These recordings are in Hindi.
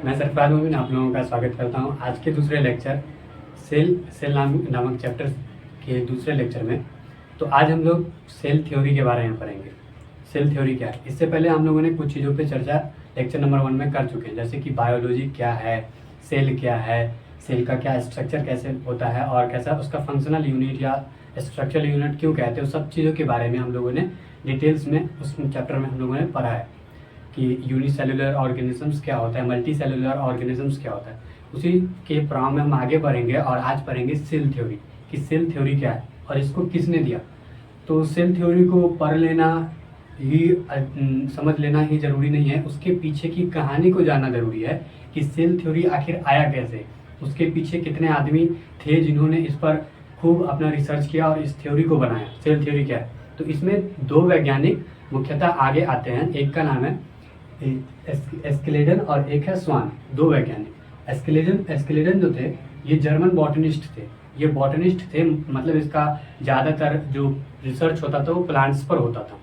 मैं सरफराज मोमिन आप लोगों का स्वागत करता हूं आज के दूसरे लेक्चर सेल नामक चैप्टर के दूसरे लेक्चर में। तो आज हम लोग सेल थ्योरी के बारे में पढ़ेंगे। सेल थ्योरी क्या है, इससे पहले हम लोगों ने कुछ चीज़ों पे चर्चा लेक्चर नंबर 1 में कर चुके हैं, जैसे कि बायोलॉजी क्या है, सेल क्या है, सेल का क्या स्ट्रक्चर कैसे होता है और कैसा उसका फंक्शनल यूनिट या स्ट्रक्चरल यूनिट क्यों कहते हैं, उस सब चीज़ों के बारे में हम लोगों ने डिटेल्स में उस चैप्टर में हम लोगों ने पढ़ा है कि यूनिसेलुलर ऑर्गेनिजम्स क्या होता है, मल्टी सेलुलर ऑर्गेनिजम्स क्या होता है। उसी के प्राव में हम आगे बढ़ेंगे और आज पढ़ेंगे सेल थ्योरी कि सेल थ्योरी क्या है और इसको किसने दिया। तो सेल थ्योरी को पढ़ लेना ही समझ लेना ही ज़रूरी नहीं है, उसके पीछे की कहानी को जानना ज़रूरी है कि सेल थ्योरी आखिर आया कैसे, उसके पीछे कितने आदमी थे जिन्होंने इस पर खूब अपना रिसर्च किया और इस थ्योरी को बनाया। सेल थ्योरी क्या है, तो इसमें दो वैज्ञानिक मुख्यतः आगे आते हैं, एक का नाम है एस्केलेडन और एक है स्वान, दो वैज्ञानिक। एस्केलेडन जो थे ये जर्मन बॉटनिस्ट थे, ये बॉटनिस्ट थे, मतलब इसका ज़्यादातर जो रिसर्च होता था वो प्लांट्स पर होता था।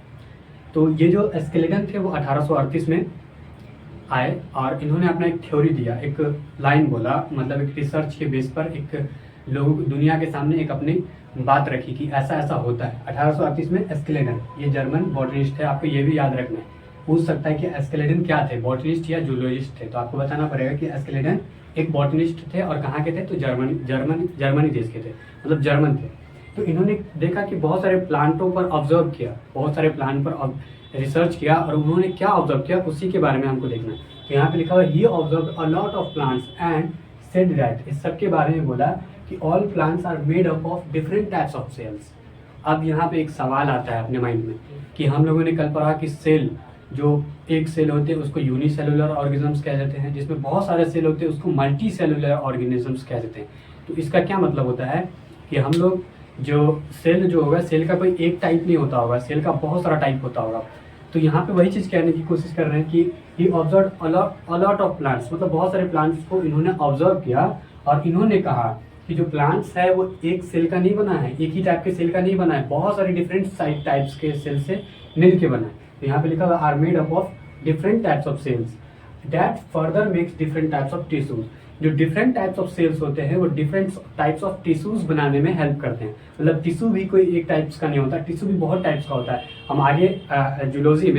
तो ये जो एस्केलेडन थे वो 1838 में आए और इन्होंने अपना एक थ्योरी दिया, एक लाइन बोला, मतलब एक रिसर्च के बेस पर एक लोग दुनिया के सामने एक अपनी बात रखी कि ऐसा ऐसा होता है। 1838 में एस्केलेडन ये जर्मन बॉटनिस्ट थे, आपको ये भी याद रखना है। पूछ सकता है कि एस्केलेडन क्या थे, बॉटनिस्ट या जूलॉजिस्ट थे, तो आपको बताना पड़ेगा कि एस्केलेडन एक बॉटनिस्ट थे और कहाँ के थे, तो जर्मनी देश के थे, मतलब जर्मन थे। तो इन्होंने देखा कि बहुत सारे प्लांटों पर ऑब्जर्व किया, बहुत सारे प्लांट पर रिसर्च किया और उन्होंने क्या ऑब्जर्व किया उसी के बारे में हमको देखना है। तो यहाँ पे लिखा हुआ he observe a lot of plants and said that, इस सब के बारे में बोला कि all plants are made up of different types of cells. अब यहाँ पे एक सवाल आता है अपने माइंड में कि हम लोगों ने कल पढ़ा कि सेल, जो एक सेल होते हैं उसको यूनिसेलुलर ऑर्गेनिजम्स कह देते हैं, जिसमें बहुत सारे सेल होते हैं उसको मल्टी सेलुलर ऑर्गेनिजम्स कह देते हैं। तो इसका क्या मतलब होता है कि हम लोग जो सेल जो होगा, सेल का कोई एक टाइप नहीं होता होगा, सेल का बहुत सारा टाइप होता होगा। तो यहाँ पे वही चीज़ कहने की कोशिश कर रहे हैं कि he observe a lot of plants, मतलब बहुत सारे प्लांट्स को इन्होंने ऑब्जर्व किया और इन्होंने कहा कि जो प्लांट्स है वो एक सेल का नहीं बना है, एक ही टाइप के सेल का नहीं बना है, बहुत सारे डिफरेंट टाइप्स के सेल से मिल के बना है। तो यहाँ पे लिखा हुआ are made up of different types of cells that further makes different types of tissues. जो डिफरेंट टाइप्स ऑफ सेल्स होते हैं वो डिफरेंट टाइप्स ऑफ टिश्यूज बनाने में हेल्प करते हैं। मतलब टिश्यू भी कोई एक टाइप्स का नहीं होता, टिश्यू भी बहुत टाइप्स का होता है। हम आगे जूलॉजी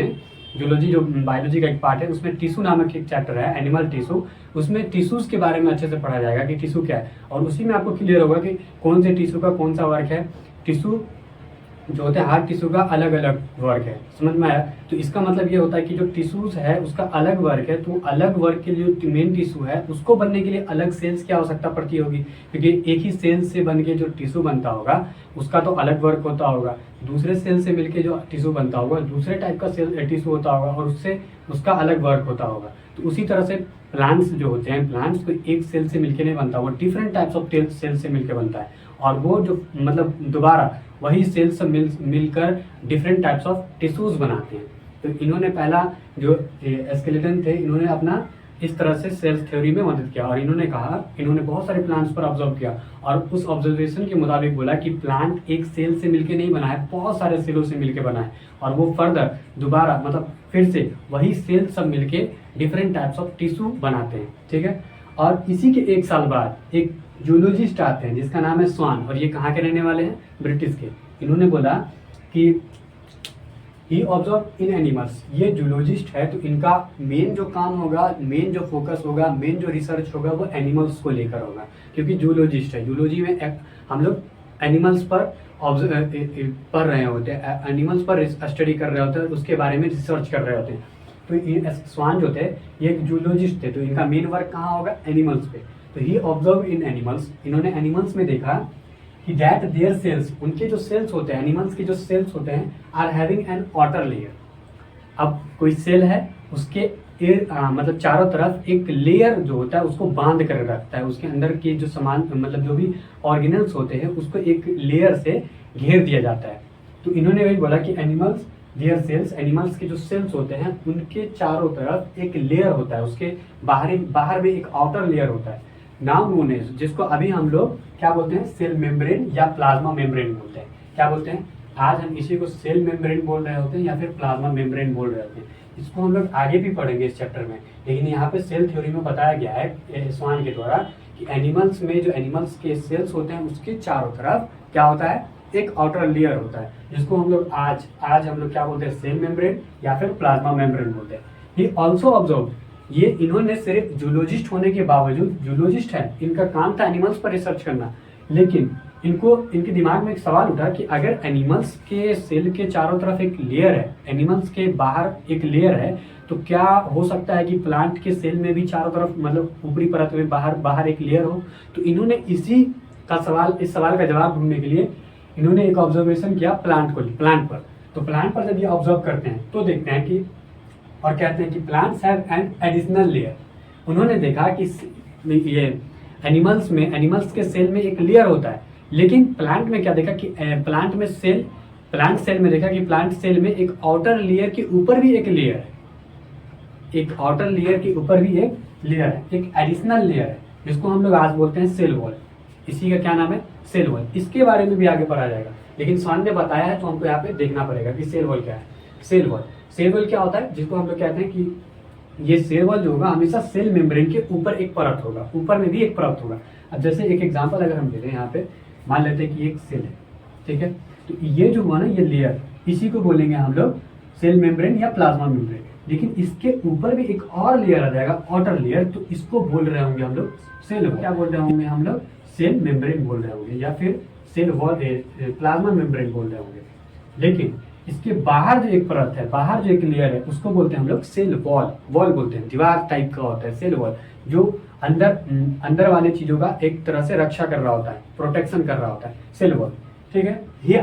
जो बायोलॉजी का एक पार्ट है उसमें टिश्यू नामक एक चैप्टर है, एनिमल टिश्यू, उसमें टिश्यूज के बारे में अच्छे से पढ़ा जाएगा कि टिश्यू क्या है और उसी में आपको क्लियर होगा कि कौन से टिश्यू का कौन सा वर्क है। टिश्यू जो होता है हर टिश्यू का अलग अलग वर्क है, समझ में आया। तो इसका मतलब ये होता है कि जो टिश्यूज है उसका अलग वर्क है, तो अलग वर्क के लिए जो मेन टिश्यू है उसको बनने के लिए अलग सेल्स की आवश्यकता पड़ती होगी, क्योंकि एक ही सेल से बन के जो टिश्यू बनता होगा उसका तो अलग वर्क होता होगा, दूसरे सेल से मिलके जो टिश्यू बनता होगा दूसरे टाइप का सेल टिश्यू होता होगा और उससे उसका अलग वर्क होता होगा। तो उसी तरह से प्लांट्स जो होते हैं, प्लांट्स को एक सेल से मिलके नहीं बनता, वो डिफरेंट टाइप्स ऑफ सेल से मिलके बनता है और वो जो मतलब दोबारा वही सेल से मिलकर डिफरेंट टाइप्स ऑफ टिश्यूज बनाते हैं। तो इन्होंने पहला जो एस्केलेटन थे इन्होंने अपना इस तरह से सेल थ्योरी में मदद किया और इन्होंने कहा, इन्होंने बहुत सारे प्लांट्स पर ऑब्जर्व किया और उस ऑब्जर्वेशन के मुताबिक बोला कि प्लांट एक सेल से मिलके नहीं बना है, बहुत सारे सेलों से मिलके बना है और वो फर्दर दोबारा मतलब फिर से वही सेल सब मिलके डिफरेंट टाइप्स ऑफ टिश्यू बनाते हैं, ठीक है। और इसी के एक साल बाद एक जूलॉजिस्ट आते हैं जिसका नाम है स्वान और ये कहाँ के रहने वाले हैं, ब्रिटिश के। इन्होंने बोला कि ही ऑब्जर्व इन एनिमल्स, ये जूलॉजिस्ट है तो इनका मेन जो काम होगा, मेन जो फोकस होगा, मेन जो रिसर्च होगा वो एनिमल्स को लेकर होगा, क्योंकि जूलॉजिस्ट है। जूलॉजी में हम लोग एनिमल्स पर पढ़ रहे होते हैं, एनिमल्स पर स्टडी कर रहे होते हैं, उसके बारे में रिसर्च कर रहे होते हैं। तो ये स्वान जो थे ये एक जूलॉजिस्ट थे, तो इनका मेन वर्क कहाँ होगा, एनिमल्स पे। तो ही ऑब्जर्व इन एनिमल्स, इन्होंने एनिमल्स में देखा कि दैट देयर सेल्स, उनके जो सेल्स होते हैं, एनिमल्स के जो सेल्स होते हैं, are having an outer layer. अब कोई सेल है उसके मतलब चारों तरफ एक लेयर जो होता है उसको बांध कर रखता है, उसके अंदर के जो सामान मतलब जो भी ऑर्गेनल्स होते हैं उसको एक लेयर से घेर दिया जाता है। तो इन्होंने वही बोला कि एनिमल्स देयर सेल्स, एनिमल्स के जो सेल्स होते हैं उनके चारों तरफ एक लेयर होता है, उसके बाहर में एक आउटर लेयर होता है, नाउ नोन एज, जिसको अभी हम लोग क्या बोलते हैं, सेल मेम्ब्रेन या प्लाज्मा मेम्ब्रेन बोलते हैं। क्या बोलते हैं, आज हम इसी को सेल मेम्ब्रेन बोल रहे होते हैं या फिर प्लाज्मा मेम्ब्रेन बोल रहे होते हैं। इसको हम लोग आगे भी पढ़ेंगे इस चैप्टर में, लेकिन यहाँ पे सेल थ्योरी में बताया गया है स्वान के द्वारा कि एनिमल्स में जो एनिमल्स के सेल्स होते हैं उसके चारों तरफ क्या होता है, एक आउटर लेयर होता है, जिसको हम लोग आज हम लोग क्या बोलते हैं, सेल मेम्ब्रेन या फिर प्लाज्मा मेम्ब्रेन बोलते हैं। ही ऑल्सो ऑब्जर्व, ये इन्होंने सिर्फ जूलॉजिस्ट होने के बावजूद, जूलॉजिस्ट है, इनका काम था एनिमल्स पर रिसर्च करना, लेकिन इनके दिमाग में एक सवाल उठा कि अगर एनिमल्स के सेल के चारों तरफ एक लेयर है, एनिमल्स के बाहर एक लेयर है, तो क्या हो सकता है कि प्लांट के सेल में भी चारों तरफ मतलब ऊपरी परत में बाहर एक लेयर हो। तो इन्होंने इस सवाल का जवाब ढूंढने के लिए इन्होंने एक ऑब्जर्वेशन किया प्लांट पर। तो प्लांट पर जब ये ऑब्जर्व करते हैं तो देखते हैं कि और कहते हैं कि plants have an additional layer. उन्होंने देखा कि ये एनिमल्स के सेल में एक लेयर होता है, लेकिन प्लांट में क्या देखा कि प्लांट सेल में देखा कि प्लांट सेल में एक आउटर लेयर के ऊपर भी एक लेयर है, एक आउटर लेयर के ऊपर भी एक लेयर है, एक एडिशनल लेयर है, जिसको हम लोग आज बोलते हैं सेल वॉल। इसी का क्या नाम है, सेल वॉल। इसके बारे में भी आगे पढ़ा जाएगा, लेकिन स्वान ने बताया है तो हमको यहाँ पे देखना पड़ेगा कि सेल वॉल क्या है। सेल वॉल क्या होता है, जिसको हम लोग कहते हैं कि ये सेल वॉल जो होगा हमेशा सेल मेम्ब्रेन के ऊपर एक परत होगा, ऊपर में भी एक परत होगा। अब जैसे एक एग्जांपल अगर हम ले लें, यहाँ पे मान लेते हैं कि एक सेल है, ठीक है, तो ये जो हुआ ना ये लेयर, इसी को बोलेंगे हम लोग सेल मेम्ब्रेन या प्लाज्मा मेम्ब्रेन। लेकिन इसके ऊपर भी एक और लेयर आ जाएगा, आउटर लेयर, तो इसको बोल रहे होंगे हम लोग सेल वॉल। क्या बोल रहे होंगे हम लोग, सेल मेम्ब्रेन बोल रहे होंगे या फिर सेल वॉल, प्लाज्मा मेम्ब्रेन बोल रहे होंगे। लेकिन इसके बाहर जो एक परत है, बाहर जो एक लेयर है, उसको बोलते हैं हम लोग सेल वॉल बोलते हैं। दीवार टाइप का होता है सेल वॉल, जो अंदर वाले चीजों का एक तरह से रक्षा कर रहा होता है, प्रोटेक्शन कर रहा होता है, सेल वॉल, ठीक है। ये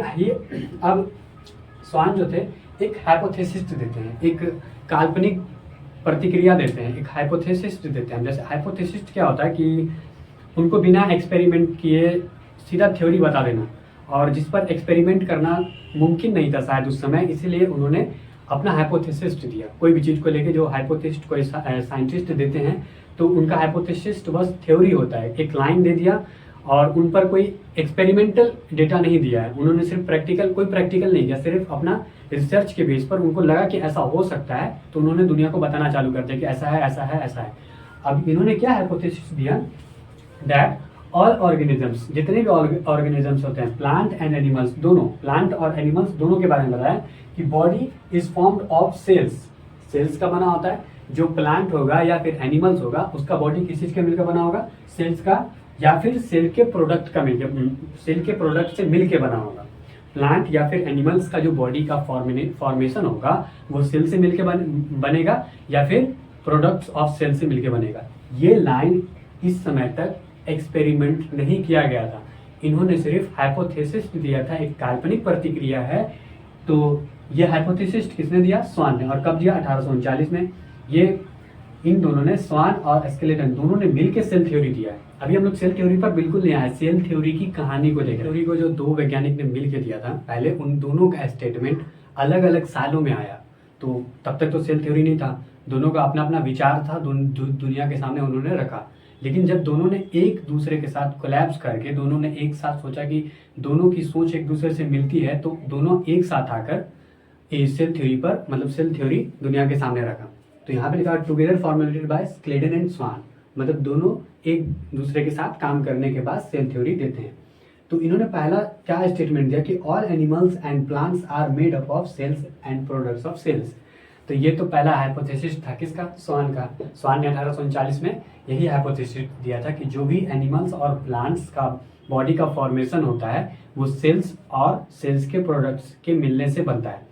अब स्वान जो थे एक हाइपोथेसिस देते हैं, एक काल्पनिक प्रतिक्रिया देते हैं, एक हाइपोथेसिस देते हैं। जैसे हाइपोथेसिस क्या होता है कि उनको बिना एक्सपेरिमेंट किए सीधा थ्योरी बता देना, और जिस पर एक्सपेरिमेंट करना मुमकिन नहीं था शायद उस समय, इसीलिए उन्होंने अपना हाइपोथेसिस दिया। कोई भी चीज़ को लेके जो हाइपोथेसिस कोई साइंटिस्ट देते हैं तो उनका हाइपोथेसिस बस थ्योरी होता है, एक लाइन दे दिया और उन पर कोई एक्सपेरिमेंटल डेटा नहीं दिया है। उन्होंने सिर्फ कोई प्रैक्टिकल नहीं किया, सिर्फ अपना रिसर्च के बेस पर उनको लगा कि ऐसा हो सकता है, तो उन्होंने दुनिया को बताना चालू कर दिया कि ऐसा है ऐसा है ऐसा है। अब इन्होंने क्या हाइपोथेसिस दिया, दैट ऑल ऑर्गेनिजम्स, जितने भी ऑर्गेनिजम्स होते हैं, प्लांट एंड एनिमल्स दोनों, प्लांट और एनिमल्स दोनों के बारे में बताया कि body is formed of cells का बना होता है। जो प्लांट होगा या फिर एनिमल्स होगा उसका बॉडी किस चीज का मिलकर बना होगा, सेल्स का या फिर सेल के प्रोडक्ट से मिलकर बना होगा। प्लांट या फिर एनिमल्स का जो बॉडी का फॉर्मेशन होगा वो सेल से मिलकर बनेगा या फिर प्रोडक्ट्स ऑफ सेल से मिलकर बनेगा। ये लाइन इस समय तक एक्सपेरिमेंट नहीं किया गया था, इन्होंने सिर्फ हाइपोथेसिस दिया था, एक काल्पनिक प्रतिक्रिया है। तो ये हाइपोथेसिस किसने दिया, स्वान ने। और कब दिया, 1839 में। ये इन दोनों ने, स्वान और स्केलेटन दोनों ने मिलकर सेल थ्योरी दिया है। अभी हम लोग सेल थ्योरी पर बिल्कुल नहीं आए, सेल थ्योरी की कहानी को देखें। थ्योरी को जो दो वैज्ञानिक ने मिलकर दिया था, पहले उन दोनों का स्टेटमेंट अलग अलग सालों में आया, तो तब तक तो सेल थ्योरी नहीं था, दोनों का अपना अपना विचार था, दुनिया के सामने उन्होंने रखा। लेकिन जब दोनों ने एक दूसरे के साथ कोलैप्स करके दोनों ने एक साथ सोचा कि दोनों की सोच एक दूसरे से मिलती है, तो दोनों एक साथ आकर सेल थ्योरी पर, मतलब सेल थ्योरी दुनिया के सामने रखा। तो यहाँ पे लिखा together formulated by Schleiden and Schwann, मतलब दोनों एक दूसरे के साथ काम करने के बाद सेल थ्योरी देते हैं। तो इन्होंने पहला क्या स्टेटमेंट दिया कि all animals and plants are made up of cells and products of cells. तो ये तो पहला हाइपोथेसिस था किसका, स्वान का। स्वान ने 1839 में यही हाइपोथेसिस दिया था कि जो भी एनिमल्स और प्लांट्स का बॉडी का फॉर्मेशन होता है वो सेल्स और सेल्स के प्रोडक्ट्स के मिलने से बनता है।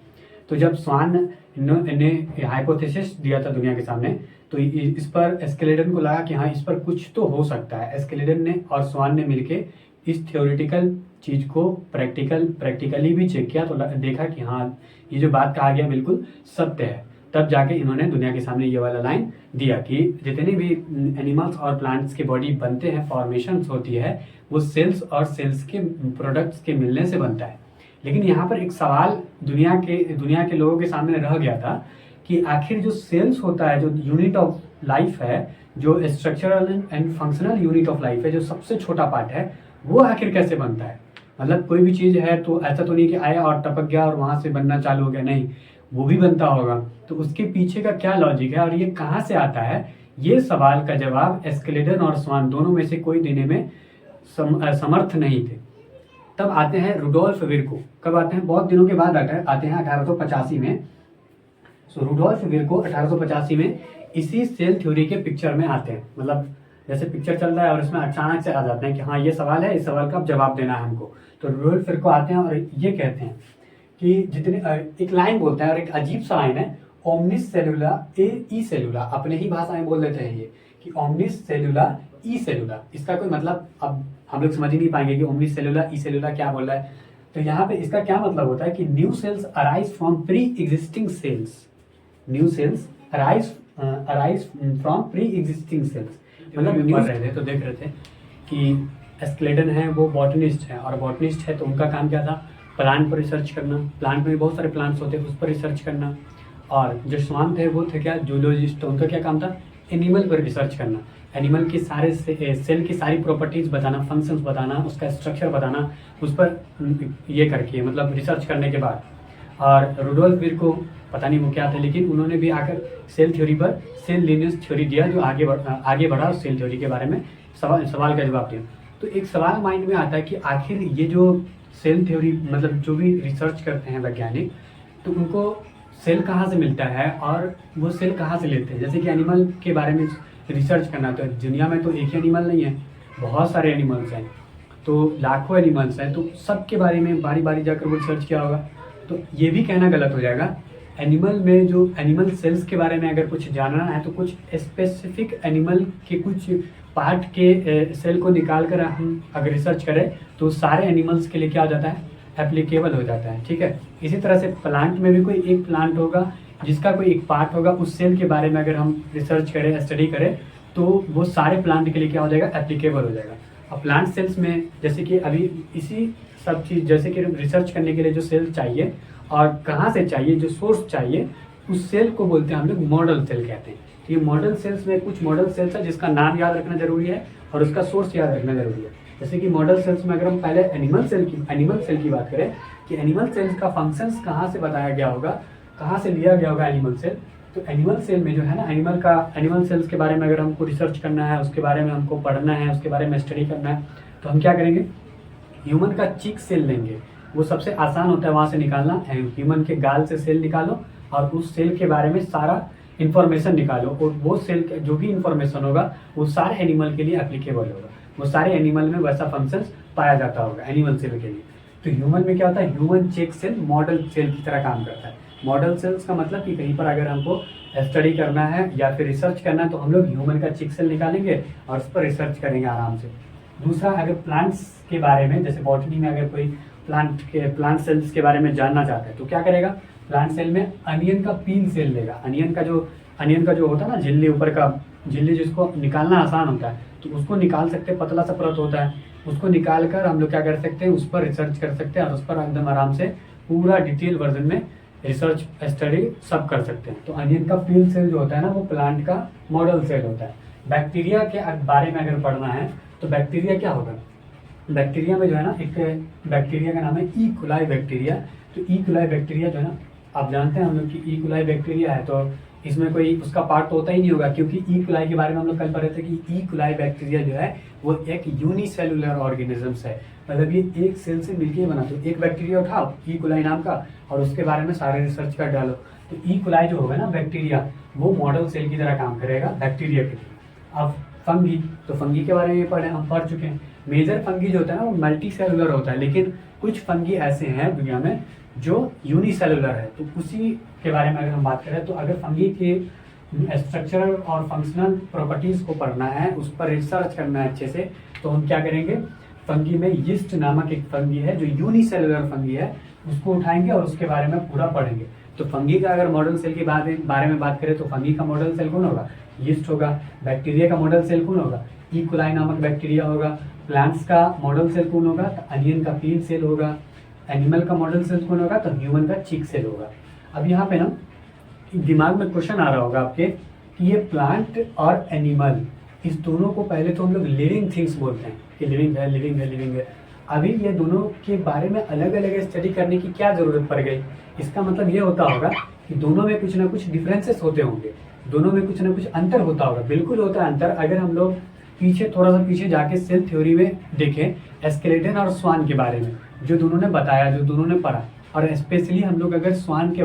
तो जब स्वान ने हाइपोथेसिस दिया था दुनिया के सामने, तो इस पर स्केलेटन को लगा कि हाँ इस पर कुछ तो हो सकता है। स्केलेटन ने और स्वान ने मिलके इस थ्योरेटिकल चीज़ को प्रैक्टिकली भी चेक किया, तो देखा कि हाँ ये जो बात कहा गया बिल्कुल सत्य है। तब जाके इन्होंने दुनिया के सामने ये वाला लाइन दिया कि जितने भी एनिमल्स और प्लांट्स के बॉडी बनते हैं, फॉर्मेशंस होती है, वो सेल्स और सेल्स के प्रोडक्ट्स के मिलने से बनता है। लेकिन यहाँ पर एक सवाल दुनिया के लोगों के सामने रह गया था कि आखिर जो सेल्स होता है, जो यूनिट ऑफ लाइफ है, जो structural and functional unit of life है, जो सबसे छोटा पार्ट है, वो आखिर कैसे बनता है। मतलब कोई भी चीज़ है तो ऐसा तो नहीं कि आया और टपक गया और वहाँ से बनना चालू हो गया, नहीं, वो भी बनता होगा। तो उसके पीछे का क्या लॉजिक है और ये कहाँ से आता है, ये सवाल का जवाब एस्केलेडन और स्वान दोनों में से कोई देने में समर्थ नहीं थे। तब आते हैं रुडोल्फ विर्को। कब आते हैं? बहुत दिनों के बाद आते हैं 1885 में। सो रुडोल्फ विर्को 1885 में इसी सेल थ्योरी के पिक्चर में आते हैं। मतलब जैसे पिक्चर चल रहा है और इसमें अचानक से आ जाते हैं कि हाँ ये सवाल है, इस सवाल का अब जवाब देना है हमको। तो रुडोल्फ विर्को आते हैं और ये कहते हैं कि जितने एक लाइन बोलते हैं और एक अजीब सा लाइन है, ओमनिस सेलुला ई सेलुला। अपने ही भाषा में बोल देते हैं ये कि ओमनिस सेलुला ई सेलुला। इसका कोई मतलब अब हम लोग समझ ही नहीं पाएंगे कि ओमनिस सेलुला ई सेलुला क्या बोल रहा है। तो यहाँ पे इसका क्या मतलब होता है कि new sales arise from pre existing cells. New sales arise from pre existing cells. मतलब पढ़ रहे थे तो देख रहे थे कि एस्केलेडन है वो बॉटनिस्ट है, और बॉटनिस्ट है तो उनका काम क्या था? प्लांट पर रिसर्च करना। प्लांट में भी बहुत सारे प्लांट्स होते हैं, उस पर रिसर्च करना। और जो स्वान थे वो थे क्या? जूलॉजिस्ट। तो उनका क्या काम था? एनिमल पर रिसर्च करना। एनिमल के सारे सेल की सारी प्रॉपर्टीज़ बताना, फंक्शंस बताना, उसका स्ट्रक्चर बताना, उस पर ये करके मतलब रिसर्च करने के बाद। और रुडोल्फ विर्को पता नहीं वो क्या थे, लेकिन उन्होंने भी आकर सेल थ्योरी पर सेल लीनियस थ्योरी दिया, जो आगे बढ़ा सेल थ्योरी के बारे में सवाल का जवाब दिया। तो एक सवाल माइंड में आता है कि आखिर ये जो सेल थ्योरी मतलब जो भी रिसर्च करते हैं वैज्ञानिक, तो उनको सेल कहाँ से मिलता है और वो सेल कहाँ से लेते हैं? जैसे कि एनिमल के बारे में रिसर्च करना, तो दुनिया में तो एक ही एनिमल नहीं है, बहुत सारे एनिमल्स हैं, तो लाखों एनिमल्स हैं, तो सब के बारे में बारी बारी जाकर वो रिसर्च किया होगा। तो ये भी कहना गलत हो जाएगा। एनिमल में जो एनिमल सेल्स के बारे में अगर कुछ जानना है तो कुछ स्पेसिफिक एनिमल के कुछ पार्ट के सेल को निकाल कर हम अगर रिसर्च करें तो सारे एनिमल्स के लिए क्या हो जाता है? एप्लीकेबल हो जाता है। ठीक है, इसी तरह से प्लांट में भी कोई एक प्लांट होगा जिसका कोई एक पार्ट होगा, उस सेल के बारे में अगर हम रिसर्च करें, स्टडी करें, तो वो सारे प्लांट के लिए क्या हो जाएगा? एप्लीकेबल हो जाएगा। अब प्लांट सेल्स में जैसे कि अभी इसी सब चीज़ जैसे कि रिसर्च करने के लिए जो सेल चाहिए और कहाँ से चाहिए, जो सोर्स चाहिए, उस सेल को बोलते हैं हम लोग मॉडल सेल कहते हैं। तो ये मॉडल सेल्स में कुछ मॉडल सेल्स है जिसका नाम याद रखना जरूरी है और उसका सोर्स याद रखना जरूरी है। जैसे कि मॉडल सेल्स में अगर हम पहले एनिमल सेल की बात करें कि एनिमल सेल्स का फंक्शंस कहाँ से बताया गया होगा, कहाँ से लिया गया होगा एनिमल सेल, तो एनिमल सेल में जो है ना, एनिमल सेल्स के बारे में अगर हमको रिसर्च करना है, उसके बारे में हमको पढ़ना है, उसके बारे में स्टडी करना है, तो हम क्या करेंगे? ह्यूमन का चीक सेल लेंगे, वो सबसे आसान होता है वहाँ से निकालना। ह्यूमन के गाल से सेल निकालो और उस सेल के बारे में सारा इन्फॉर्मेशन निकालो, और वो सेल का जो भी इन्फॉर्मेशन होगा वो सारे एनिमल के लिए एप्लीकेबल होगा, वो सारे एनिमल में वैसा फंक्शन पाया जाता होगा एनिमल सेल के लिए। तो ह्यूमन में क्या होता है? Human cheek cell model cell की तरह काम करता है। मॉडल सेल्स का मतलब कि कहीं पर अगर हमको स्टडी करना है या फिर रिसर्च करना है तो हम लोग ह्यूमन का चेक सेल निकालेंगे और उस पर रिसर्च करेंगे आराम से। दूसरा, अगर प्लांट्स के बारे में, जैसे बॉटनी में अगर कोई प्लांट सेल्स के बारे में जानना चाहता है तो क्या करेगा? प्लांट सेल में अनियन का पील सेल लेगा। अनियन का जो होता है ना, झिल्ली, ऊपर का झिल्ली जिसको निकालना आसान होता है, तो उसको निकाल सकते हैं, पतला सा परत होता है, उसको निकाल कर हम लोग क्या कर सकते हैं? उस पर रिसर्च कर सकते हैं और उस पर एकदम आराम से पूरा डिटेल वर्जन में रिसर्च स्टडी सब कर सकते हैं। तो अनियन का पील सेल जो होता है ना, वो प्लांट का मॉडल सेल होता है। बैक्टीरिया के बारे में अगर पढ़ना है तो बैक्टीरिया क्या होगा? बैक्टीरिया में जो है ना, एक बैक्टीरिया का नाम है ई कोलाई बैक्टीरिया। तो ई कोलाई बैक्टीरिया जो है ना, आप जानते हैं हम लोग कि ई कोलाई बैक्टीरिया है, तो इसमें कोई उसका पार्ट तो होता ही नहीं होगा, क्योंकि ई कोलाई के बारे में हम लोग कल पढ़े थे कि ई कोलाई बैक्टीरिया जो है वो एक यूनिसेलुलर ऑर्गेनिजम्स है। मतलब ये एक सेल से मिलकर बना। तो एक बैक्टीरिया उठाओ ई कोलाई नाम का और उसके बारे में सारे रिसर्च कर डालो, तो ई कोलाई जो होगा ना बैक्टीरिया, वो मॉडल सेल की तरह काम करेगा बैक्टीरिया के लिए। अब फंगी, तो फंगी के बारे में हम पढ़ चुके हैं। मेजर फंगी जो होता है ना वो मल्टी सेलुलर होता है, लेकिन कुछ फंगी ऐसे हैं दुनिया में जो यूनिसेलुलर है। तो उसी के बारे में अगर हम बात करें तो अगर फंगी के स्ट्रक्चरल और फंक्शनल प्रॉपर्टीज़ को पढ़ना है, उस पर रिसर्च करना है अच्छे से, तो हम क्या करेंगे? फंगी में यीस्ट नामक एक फंगी है जो यूनिसेलुलर फंगी है, उसको उठाएंगे और उसके बारे में पूरा पढ़ेंगे। तो फंगी का अगर मॉडल सेल के बारे में बात करें तो फंगी का मॉडल सेल कौन होगा? यीस्ट होगा। बैक्टीरिया का मॉडल सेल कौन होगा? ई कोलाई नामक बैक्टीरिया होगा। प्लांट्स का मॉडल सेल कौन होगा? तो अनियन का पील सेल होगा। एनिमल का मॉडल सेल कौन होगा? तो ह्यूमन का चीक सेल होगा। अब यहाँ पे ना दिमाग में क्वेश्चन आ रहा होगा आपके कि ये प्लांट और एनिमल, इस दोनों को पहले तो हम लोग लिविंग थिंग्स बोलते हैं कि लिविंग है। अभी ये दोनों के बारे में अलग अलग स्टडी करने की क्या ज़रूरत पड़ गई? इसका मतलब ये होता होगा कि दोनों में कुछ ना कुछ डिफरेंसेस होते होंगे, दोनों में कुछ ना कुछ अंतर होता होगा। बिल्कुल होता है अंतर। अगर हम लोग पीछे थोड़ा सा पीछे जाके सेल थ्योरी में देखें स्केलेटन और स्वान के बारे में, जो दोनों ने बताया, जो दोनों ने पढ़ा, और स्पेशली हम लोग अगर स्वान के